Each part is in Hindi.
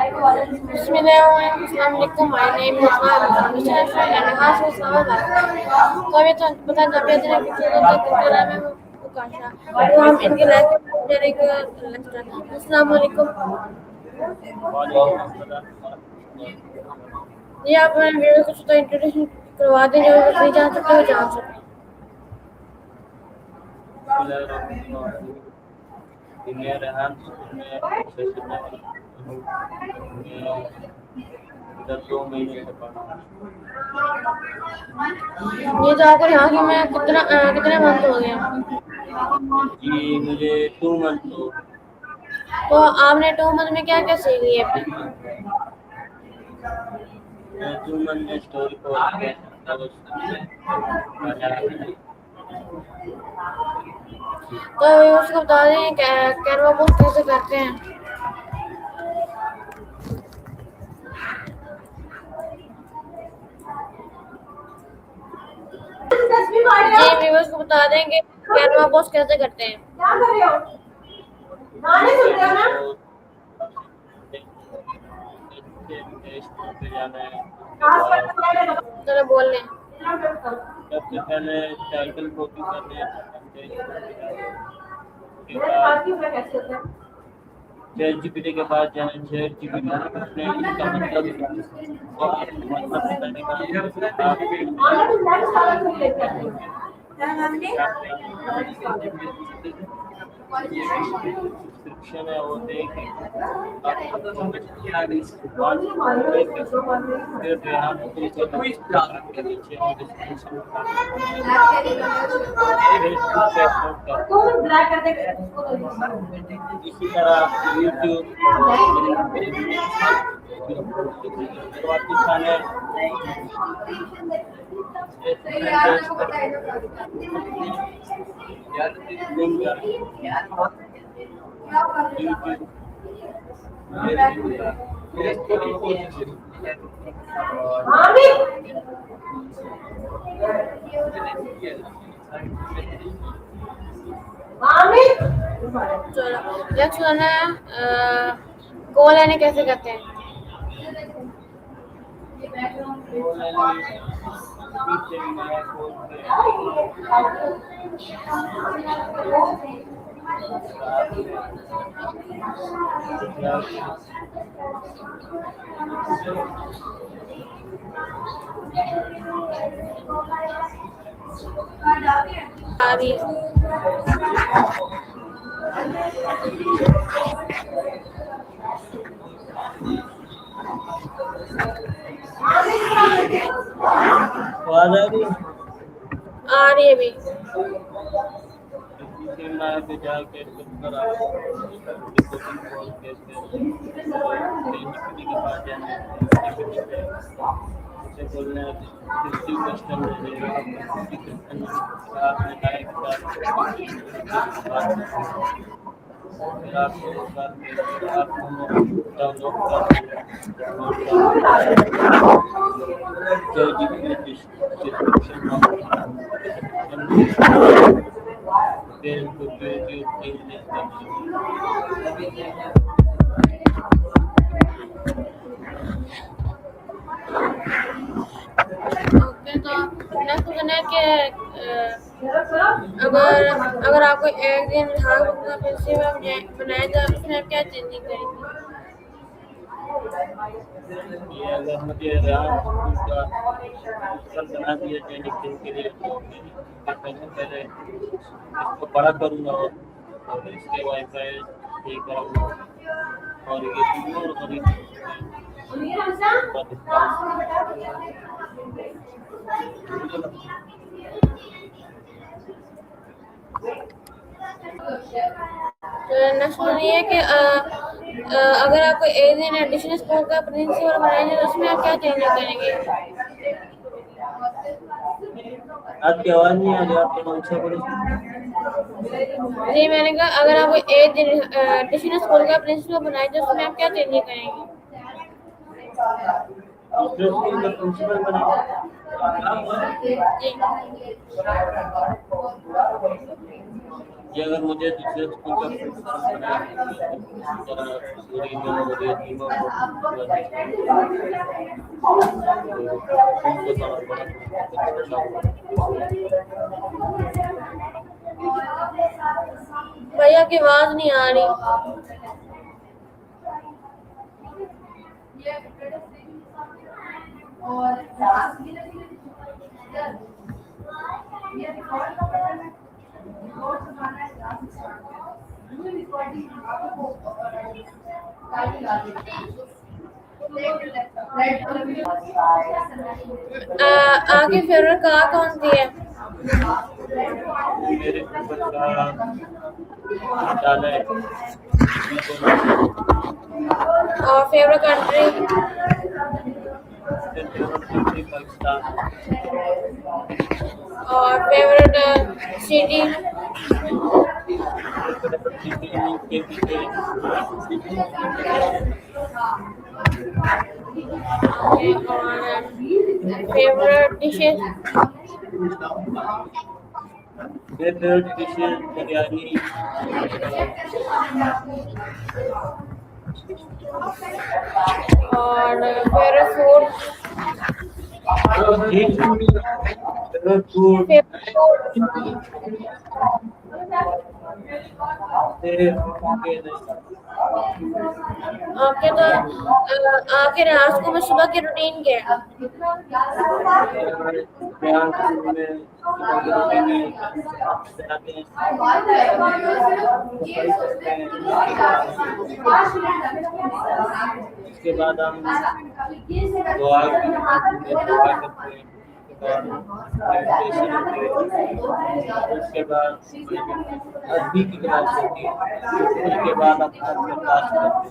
Bismillahirrahmanirrahim. My name is Mohammed and house is कवि तो पता जब ये दिन किसी को तो किसी में उकाशा तो हम इनके लाइफ में जरे के अस्सलाम वालेकुम वालेकुम अस्सलाम। ये आप मेरे वीडियो को तो इंट्रोडक्शन करवा दें जो नहीं जान सकते हो जान सकते मैं रेहान मैं सेशन में इधर 2 महीने से पढ़ रहा हूँ। ये तो आपको यहाँ की मैं कितने मंथ हो गए जी मुझे 2 मंथ हो तो आपने 2 मंथ में क्या क्या सीख लिया मैं 2 मंथ में स्टोरी को तो उसको बता दें कैनवा पोस्ट कैसे करते हैं जी व्यूअर्स को बता दें कि कैनवा पोस्ट कैसे करते हैं क्या कर रहे हो गाने सुन रहे हो ना चलो बोल लें सबसे पहले टाइटल कॉपी करने चैट जीपीटी के पास जाना चैट जीपीटी उसने इसका डिस्क्रिप्शन है वो देख इसी तरह यूट्यूब पाकिस्तान है चलो नेक्स्ट वन है कॉल यानी कैसे करते हैं आ रही है भी अगर आपको एक दिन बनाया जाए उसमें आप क्या चेंजिंग करेंगे अगर मुझे बना दिया जाए लिखने के लिए तो पहले इसको बड़ा करूँगा और इसके वाईफाई ठीक करूँगा और ये नेक्स्ट ये है कि अगर आपको एक दिन एडिशनल स्कोर का प्रिंसिपल बनाया जाए तो उसमें आप क्या चेंज करेंगे आपकी आवाज़ नहीं आ रही आपके कौन से बोले जी मैंने कहा अगर आपको एक दिन एडिशनल स्कोर का प्रिंसिपल बनाया जाए तो उसमें आप क्या चेंज करेंगे प्रिंसिपल बनाया जी ये अगर मुझे दूसरे स्कूल का प्रिंसिपल बनाया जरा पूरी में हो रही थी वो उनको थोड़ा बड़ा भैया की आवाज नहीं आ रही। आगे फेवरेट कहाँ कौन सी है? मेरे ऊपर का विद्यालय और फेवरेट कंट्री? पाकिस्तान और फेवरेट सिटी? के पीछे और favourite dishes? Favourite dishes biryani और favourite food? Favourite food favourite food? Okay, तो आपके रास्ते में सुबह की रूटीन क्या है? उसके बाद हम दुआ करते हैं, उसके बाद अरबी की क्लास होती है, उसके बाद अपना क्लास करते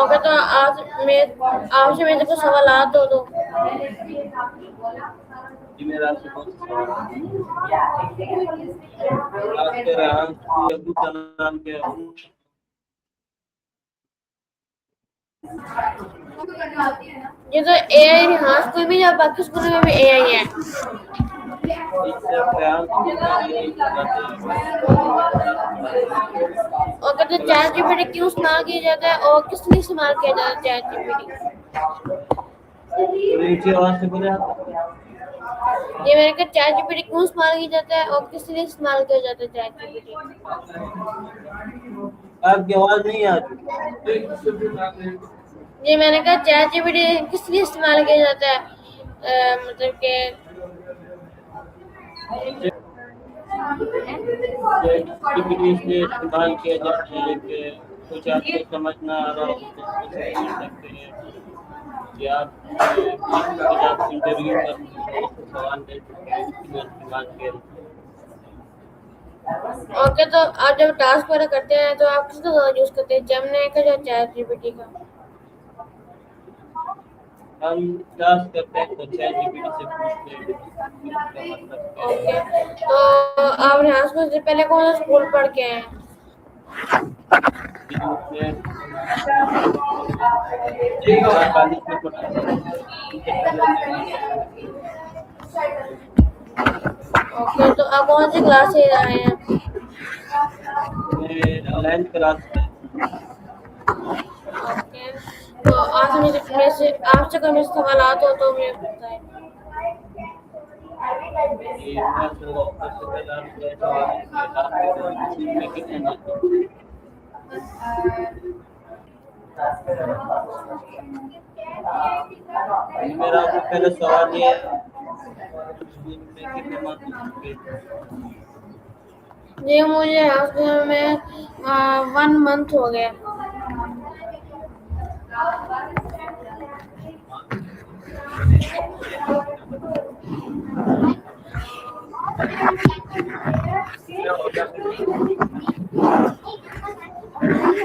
ओके, तो आपसे मेरे को सवाल दो। जी मेरा आपसे बहुत आपके रहन अब्दुल सलाम के ये तो एआई, हाँ स्कूल में या बाकी स्कूलों में भी एआई है। ओके, तो चैट जीपीटी क्यों इस्तेमाल किया जाता है और किस लिए इस्तेमाल किया जाता है चैट जीपीटी? ये मैंने कहा चैट जीपीटी क्यों इस्तेमाल किया जाता है और किस लिए इस्तेमाल किया जाता है चैट जीपीटी? आपकी आवाज नहीं आती। ये मैंने कहा चैट जीपीटी किस लिए इस्तेमाल किया जाता है, मतलब के इसलिए इस्तेमाल किया जाता है कि कुछ आपको समझ ना आ रहा हो तो पूछ सकते हैं कि आप इंटरव्यू कर सवाल दे सकते हैं, इस्तेमाल किया। ओके, तो आप जब टास्क वगैरह करते हैं तो आप किसका ज़्यादा यूज़ करते हैं, जेमिनी का या चैट जीपीटी का? हम क्लास करते हैं तो चैट जीपीटी से पूछते हैं। ओके, तो आप यहाँ से पहले कौन सा स्कूल पढ़ के आए हैं? ओके, तो आप कौन सी क्लास से आए हैं? मैं 9th क्लास में। ओके, तो आपसे कोई मुझे सवाल हो तो मुझे बताएं। मेरा आपको पहला सवाल ये जी, मुझे हॉस्पिटल में 1 मंथ हो गया।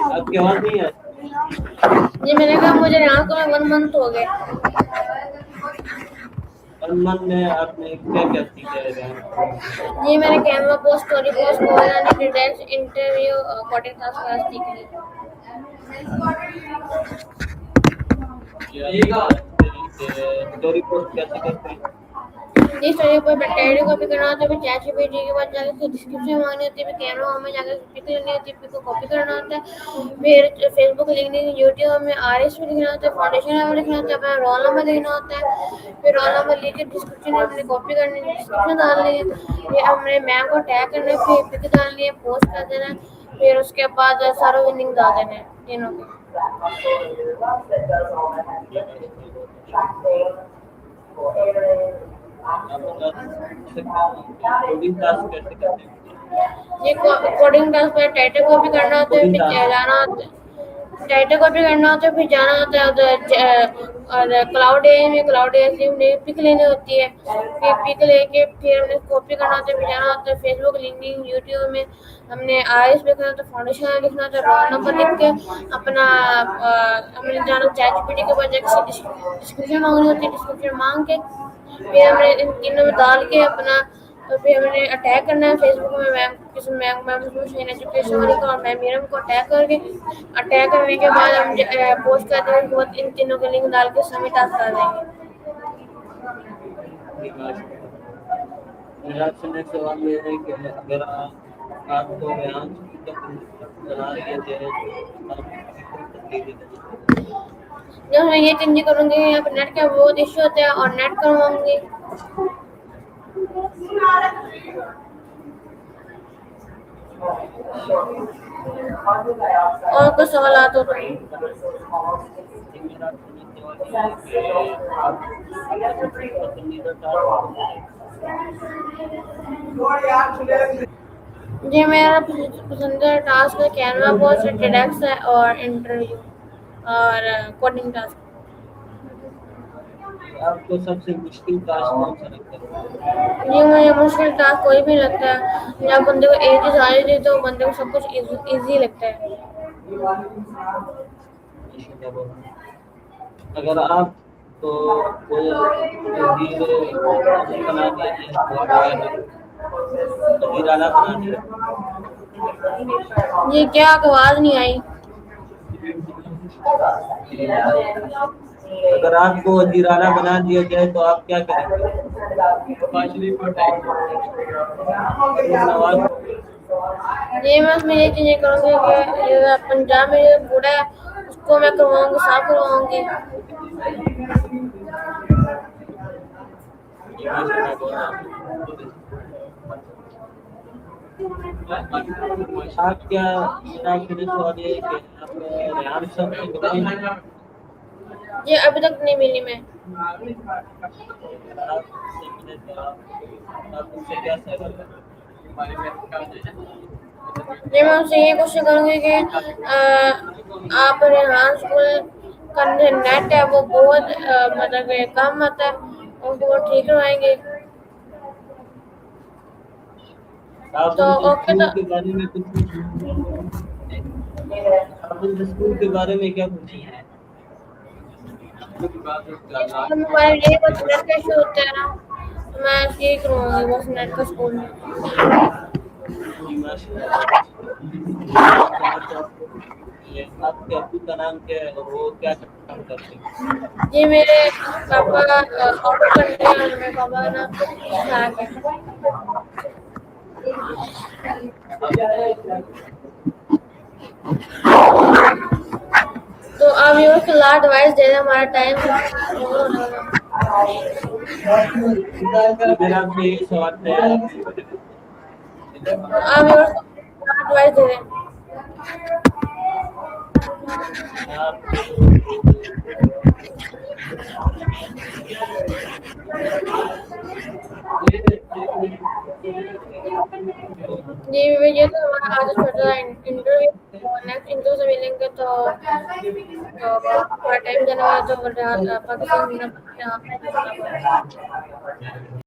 आपकी आवाज नहीं है। जी, मैंने कहा मुझे यहाँ को 1 मंथ हो गए। 1 मंथ में आपने क्या क्या सीखा है? जी, मैंने Canva post, story post, details, interview, content task वगैरह सीख ली। स्टोरी पोस्ट कैसे करते हैं? जिस स्टोरी पर बैक्टीरिया कॉपी करना होता है फिर चैट जीपीटी के बाद जाकर उसकी डिस्क्रिप्शन मांगनी होती है, फिर कैनवा में जाकर पिक लेनी होती है, पिक को कॉपी करना होता है, फिर फेसबुक लिखने की यूट्यूब में आरएस में लिखना होता है, फाउंडेशन में लिखना होता है, अपना रोल नंबर लिखना होता है, फिर रोल नंबर लिख के डिस्क्रिप्शन में अपने कॉपी करनी है, डिस्क्रिप्शन डालनी है, फिर अपने मैम को टैग करना है, फिर पिक डालनी है, पोस्ट कर देना है, फिर उसके बाद सारा लिंक डाल देना है तीनों के। आप बता सकते हैं कोडिंग टास्क कैसे करते हैं? ये कोडिंग टास्क में टाइटल कॉपी करना होता है, कोडिंग फिर टास्क जाना होता है, टाइटल कॉपी करना होता है, फिर जाना होता है उधर और क्लाउड एआई में, क्लाउड एआई से हमने पिक लेनी होती है, फिर पिक लेके फिर हमने कॉपी करना होता है, फिर जाना होता है फेसबुक, लिंक्डइन, यूट्यूब में हमने आईएस लिखना होता है, फाउंडेशन लिखना होता है, रोल नंबर लिख के अपना हमने जाना चैट जीपीटी के पास जाकर डिस्क्रिप्शन मांगनी होती है, डिस्क्रिप्शन मांग के फिर हमने इन तीनों में डाल के अपना तो फिर हमने अटैक करना है फेसबुक में मैम किसी मैम एजुकेशन वाली को और मैम मीरम को अटैक करके अटैक करने के बाद हम पोस्ट कर देंगे, उसके बाद इन तीनों के लिंक डाल के सबमिट टास्क कर देंगे। मेरा आपसे नेक्स्ट सवाल ये है कि अगर आपको यहाँ बना दिया जाए तो आप तकलीफ जब मैं ये चेंज करूँगी यहाँ पर नेट का बहुत इश्यू होता है और नेट करवाऊंगी। और कुछ सवाल तो जी मेरा पसंदीदा टास्क है कैनवा पोस्ट, टेडेक्स है और इंटरव्यू और कोडिंग टास्क। आपको सबसे मुश्किल टास्क कौन सा लगता है? जी मुझे मुश्किल टास्क कोई भी लगता है, जब बंदे को एक चीज आ जाती है तो बंदे को सब कुछ इजी लगता है। अगर आप तो कोई बना दिया ये क्या आवाज नहीं आई? अगर आपको वजीराना बना दिया जाए तो आप क्या करेंगे? जी मैं उसमें ये चीजें करूँगी कि ये पंजाब में जो कूड़ा है उसको मैं करवाऊंगी, साफ करवाऊंगी। आप क्या सवाल ये कि आप रेहान साहब से मिले? ये अभी तक नहीं मिली मैं। आपसे मिले तो आप उनसे क्या सवाल करें? जी मैं उनसे ये क्वेश्चन करूँगी कि आप रेहान स्कूल का नेट है वो बहुत मतलब कम आता है, उनको वो ठीक करवाएंगे आप तो उनके ओके। स्कूल तो के बारे में कुछ आप उनके स्कूल के बारे में क्या पूछेंगे? मोबाइल ये बस नेट का इशू होता है ना, तो मैं यही करवाऊंगी बस नेट का स्कूल में। आपके अब्बू का नाम क्या है और वो क्या काम करते हैं? जी मेरे पापा ऑटो करते हैं और मेरे पापा का नाम इशफाक है। तो आप ये उसको लास्ट एडवाइस दे दें, हमारा टाइम मेरा आपसे यही सवाल है आप ये उसको लास्ट एडवाइस दे दें। जी ये तो हमारा आज छोटा इंटरव्यू, नेक्स्ट इंटरव्यू से मिलेंगे तो थोड़ा टाइम देने वाला तो पाकिस्तान